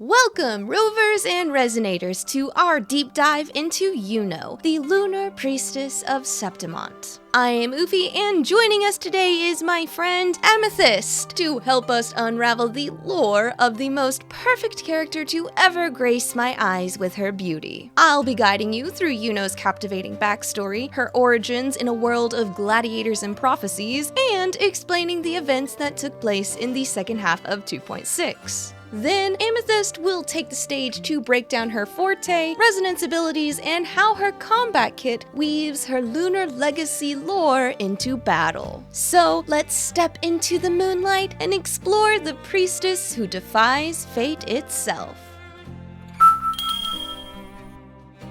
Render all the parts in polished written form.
Welcome, rovers and resonators, to our deep dive into Yuno, the lunar priestess of Septimont. I am Oofie, and joining us today is my friend Amethyst to help us unravel the lore of the most perfect character to ever grace my eyes with her beauty. I'll be guiding you through Yuno's captivating backstory, her origins in a world of gladiators and prophecies, and explaining the events that took place in the second half of 2.6. Then, Amethyst will take the stage to break down her forte, resonance abilities, and how her combat kit weaves her lunar legacy lore into battle. So, let's step into the moonlight and explore the priestess who defies fate itself.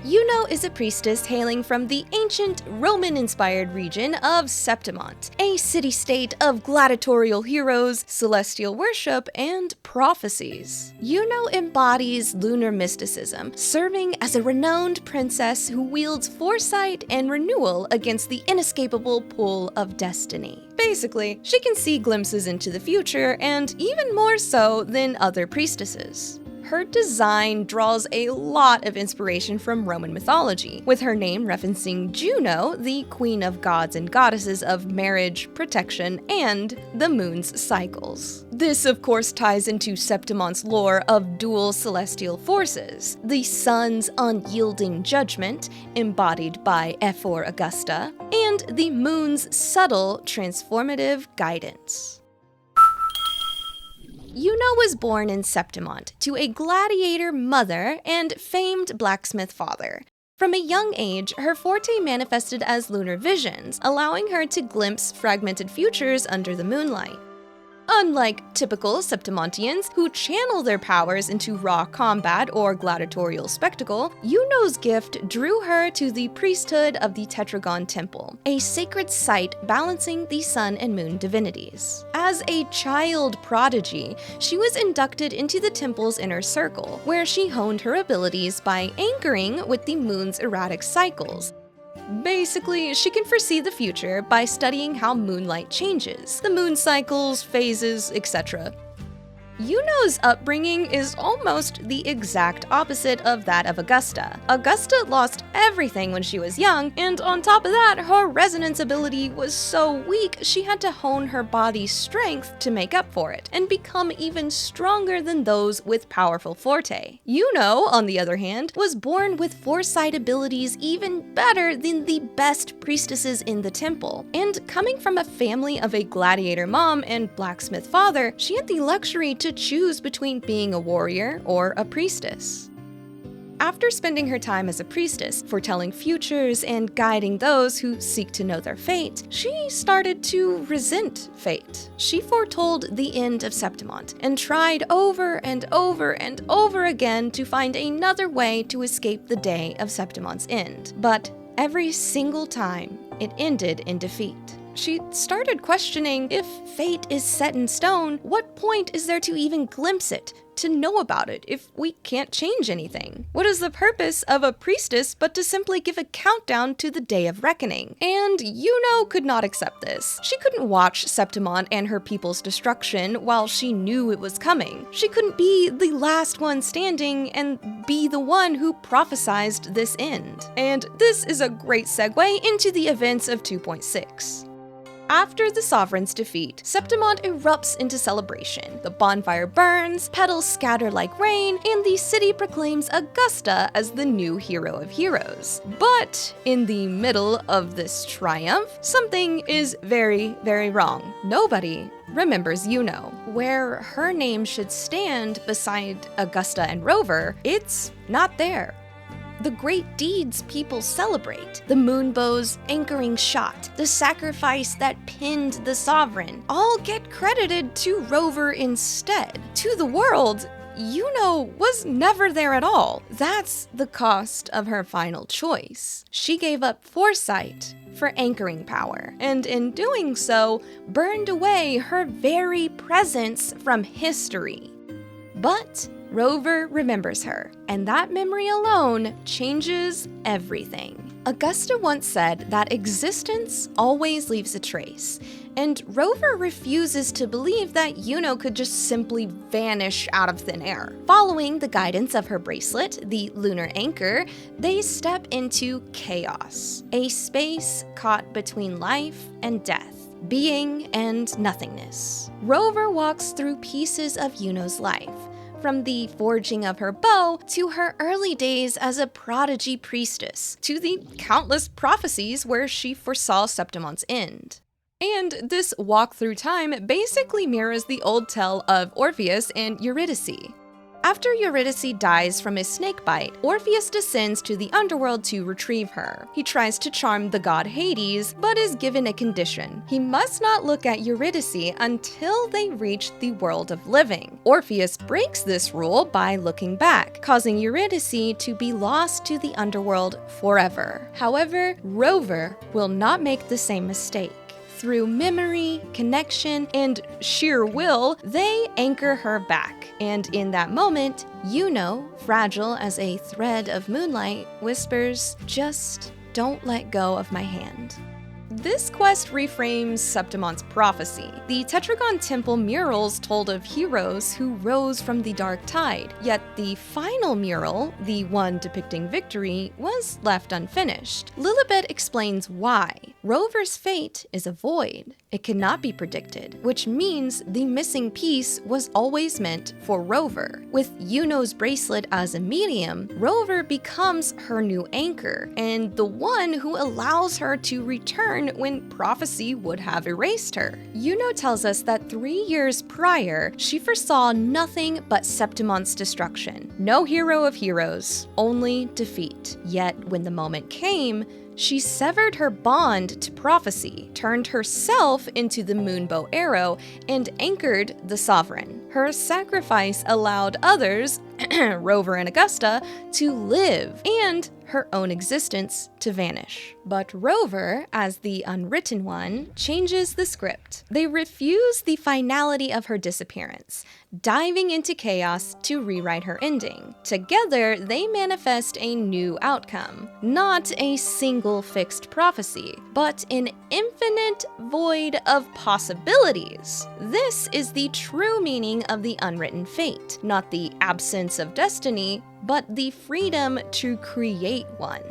Yuno is a priestess hailing from the ancient Roman-inspired region of Septimont, a city-state of gladiatorial heroes, celestial worship, and prophecies. Yuno embodies lunar mysticism, serving as a renowned princess who wields foresight and renewal against the inescapable pull of destiny. Basically, she can see glimpses into the future, and even more so than other priestesses. Her design draws a lot of inspiration from Roman mythology, with her name referencing Juno, the queen of gods and goddesses of marriage, protection, and the moon's cycles. This, of course, ties into Septimont's lore of dual celestial forces, the sun's unyielding judgment, embodied by F4 Augusta, and the moon's subtle, transformative guidance. Yuno was born in Septimont to a gladiator mother and famed blacksmith father. From a young age, her forte manifested as lunar visions, allowing her to glimpse fragmented futures under the moonlight. Unlike typical Septimontians who channel their powers into raw combat or gladiatorial spectacle, Yuno's gift drew her to the priesthood of the Tetragon Temple, a sacred site balancing the sun and moon divinities. As a child prodigy, she was inducted into the temple's inner circle, where she honed her abilities by anchoring with the moon's erratic cycles. Basically, she can foresee the future by studying how moonlight changes, the moon cycles, phases, etc. Yuno's upbringing is almost the exact opposite of that of Augusta. Augusta lost everything when she was young, and on top of that, her resonance ability was so weak she had to hone her body's strength to make up for it, and become even stronger than those with powerful forte. Yuno, on the other hand, was born with foresight abilities even better than the best priestesses in the temple, and coming from a family of a gladiator mom and blacksmith father, she had the luxury to choose between being a warrior or a priestess. After spending her time as a priestess, foretelling futures and guiding those who seek to know their fate, she started to resent fate. She foretold the end of Septimont and tried over and over and over again to find another way to escape the day of Septimont's end. But every single time, it ended in defeat. She started questioning, if fate is set in stone, what point is there to even glimpse it, to know about it, if we can't change anything? What is the purpose of a priestess but to simply give a countdown to the day of reckoning? And Yuno could not accept this. She couldn't watch Septimont and her people's destruction while she knew it was coming. She couldn't be the last one standing and be the one who prophesized this end. And this is a great segue into the events of 2.6. After the Sovereign's defeat, Septimont erupts into celebration. The bonfire burns, petals scatter like rain, and the city proclaims Augusta as the new hero of heroes. But in the middle of this triumph, something is very, very wrong. Nobody remembers Yuno. Where her name should stand beside Augusta and Rover, it's not there. The great deeds people celebrate, the moonbow's anchoring shot, the sacrifice that pinned the sovereign, all get credited to Rover instead. To the world, Yuno was never there at all. That's the cost of her final choice. She gave up foresight for anchoring power, and in doing so, burned away her very presence from history. But Rover remembers her, and that memory alone changes everything. Augusta once said that existence always leaves a trace, and Rover refuses to believe that Yuno could just simply vanish out of thin air. Following the guidance of her bracelet, the lunar anchor, they step into chaos, a space caught between life and death, being and nothingness. Rover walks through pieces of Yuno's life, from the forging of her bow to her early days as a prodigy priestess, to the countless prophecies where she foresaw Septimon's end. And this walk through time basically mirrors the old tale of Orpheus and Eurydice. After Eurydice dies from a snake bite, Orpheus descends to the underworld to retrieve her. He tries to charm the god Hades, but is given a condition. He must not look at Eurydice until they reach the world of living. Orpheus breaks this rule by looking back, causing Eurydice to be lost to the underworld forever. However, Rover will not make the same mistake. Through memory, connection, and sheer will, they anchor her back. And in that moment, Yuno, fragile as a thread of moonlight, whispers, "Just don't let go of my hand." This quest reframes Septimon's prophecy. The Tetragon Temple murals told of heroes who rose from the dark tide, yet the final mural, the one depicting victory, was left unfinished. Lilibet explains why. Rover's fate is a void. It cannot be predicted, which means the missing piece was always meant for Rover. With Yuno's bracelet as a medium, Rover becomes her new anchor, and the one who allows her to return when prophecy would have erased her. Yuno tells us that 3 years prior, she foresaw nothing but Septimon's destruction. No hero of heroes, only defeat. Yet when the moment came, she severed her bond to prophecy, turned herself into the moonbow arrow, and anchored the sovereign. Her sacrifice allowed others, Rover and Augusta, to live, and her own existence to vanish. But Rover, as the unwritten one, changes the script. They refuse the finality of her disappearance, diving into chaos to rewrite her ending. Together, they manifest a new outcome. Not a single fixed prophecy, but an infinite void of possibilities. This is the true meaning of the unwritten fate, not the absence of destiny, but the freedom to create one.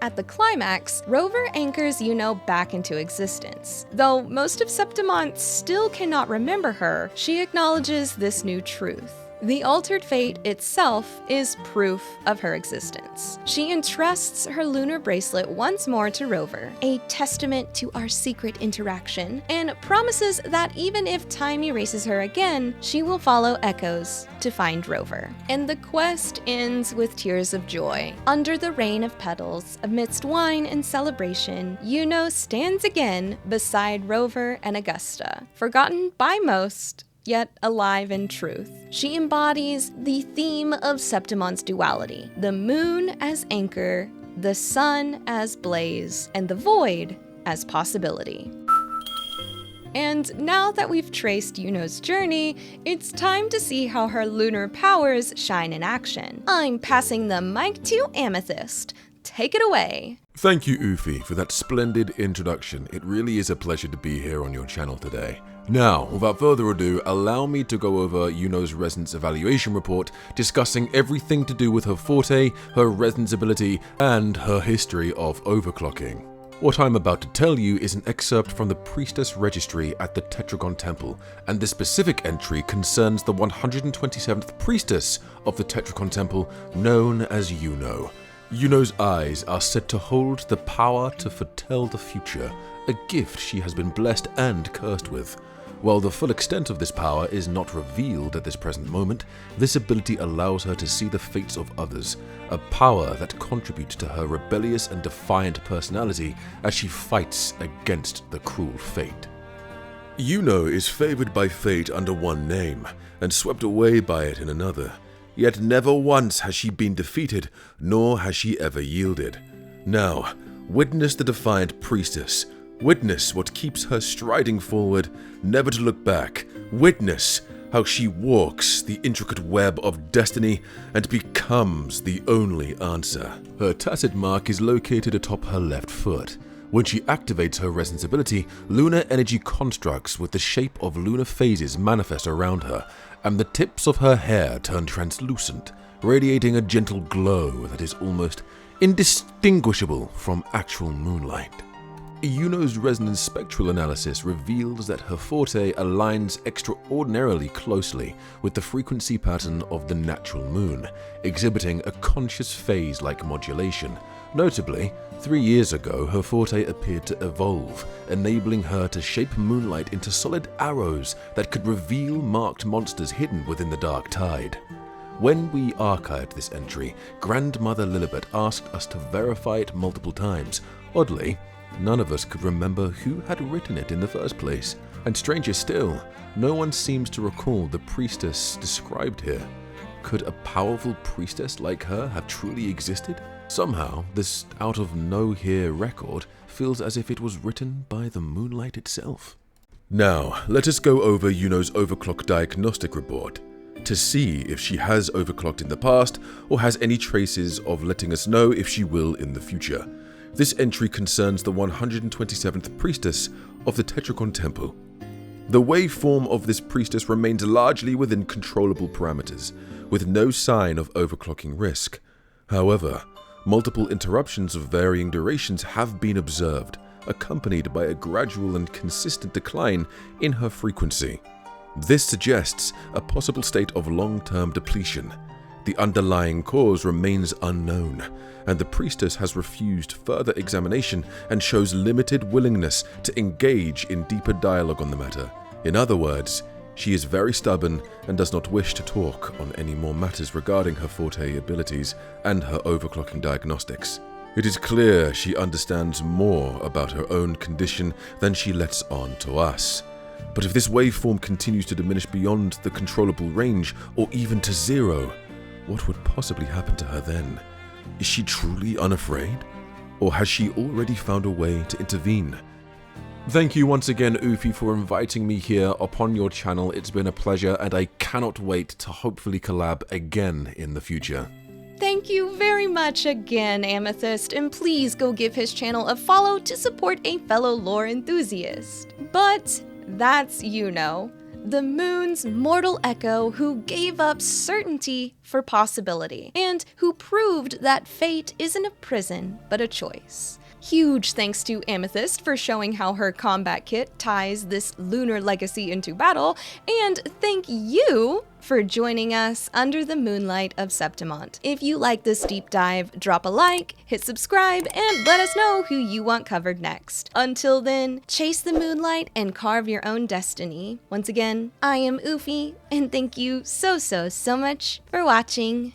At the climax, Rover anchors Yuno back into existence. Though most of Septimon still cannot remember her, she acknowledges this new truth. The altered fate itself is proof of her existence. She entrusts her lunar bracelet once more to Rover, a testament to our secret interaction, and promises that even if time erases her again, she will follow echoes to find Rover. And the quest ends with tears of joy. Under the rain of petals, amidst wine and celebration, Yuno stands again beside Rover and Augusta, forgotten by most, yet alive in truth. She embodies the theme of Septimon's duality: the moon as anchor, the sun as blaze, and the void as possibility. And now that we've traced Yuno's journey, it's time to see how her lunar powers shine in action. I'm passing the mic to Amethyst. Take it away. Thank you, Oofie, for that splendid introduction. It really is a pleasure to be here on your channel today. Now, without further ado, allow me to go over Yuno's Resonance Evaluation Report, discussing everything to do with her forte, her resonance ability, and her history of overclocking. What I'm about to tell you is an excerpt from the Priestess Registry at the Tetragon Temple, and this specific entry concerns the 127th Priestess of the Tetragon Temple, known as Yuno. Yuno's eyes are said to hold the power to foretell the future, a gift she has been blessed and cursed with. While the full extent of this power is not revealed at this present moment, this ability allows her to see the fates of others, a power that contributes to her rebellious and defiant personality as she fights against the cruel fate. Yuno is favored by fate under one name, and swept away by it in another. Yet never once has she been defeated, nor has she ever yielded. Now, witness the defiant priestess. Witness what keeps her striding forward, never to look back. Witness how she walks the intricate web of destiny and becomes the only answer. Her tacit mark is located atop her left foot, When she activates her resonance ability, lunar energy constructs with the shape of lunar phases manifest around her, and the tips of her hair turn translucent, radiating a gentle glow that is almost indistinguishable from actual moonlight. Yuno's resonance spectral analysis reveals that her forte aligns extraordinarily closely with the frequency pattern of the natural moon, exhibiting a conscious phase-like modulation. Notably, 3 years ago, her forte appeared to evolve, enabling her to shape moonlight into solid arrows that could reveal marked monsters hidden within the dark tide. When we archived this entry, Grandmother Lilibet asked us to verify it multiple times. Oddly, none of us could remember who had written it in the first place, and stranger still, no one seems to recall the priestess described here. Could a powerful priestess like her have truly existed? Somehow, this out-of-no-here record feels as if it was written by the moonlight itself. Now, let us go over Yuno's overclock diagnostic report to see if she has overclocked in the past or has any traces of letting us know if she will in the future. This entry concerns the 127th priestess of the Tetrachon Temple. The waveform of this priestess remains largely within controllable parameters, with no sign of overclocking risk. However, multiple interruptions of varying durations have been observed, accompanied by a gradual and consistent decline in her frequency. This suggests a possible state of long-term depletion. The underlying cause remains unknown, and the priestess has refused further examination and shows limited willingness to engage in deeper dialogue on the matter. In other words, she is very stubborn and does not wish to talk on any more matters regarding her forte abilities and her overclocking diagnostics. It is clear she understands more about her own condition than she lets on to us. But if this waveform continues to diminish beyond the controllable range, or even to zero, what would possibly happen to her then? Is she truly unafraid? Or has she already found a way to intervene? Thank you once again, Oofie, for inviting me here upon your channel. It's been a pleasure, and I cannot wait to hopefully collab again in the future. Thank you very much again, Amethyst, and please go give his channel a follow to support a fellow lore enthusiast. But that's Yuno, the moon's mortal echo who gave up certainty for possibility, and who proved that fate isn't a prison, but a choice. Huge thanks to Amethyst for showing how her combat kit ties this lunar legacy into battle, and thank you for joining us under the moonlight of Septimont. If you like this deep dive, drop a like, hit subscribe, and let us know who you want covered next. Until then, chase the moonlight and carve your own destiny. Once again, I am Oofie, and thank you so much for watching.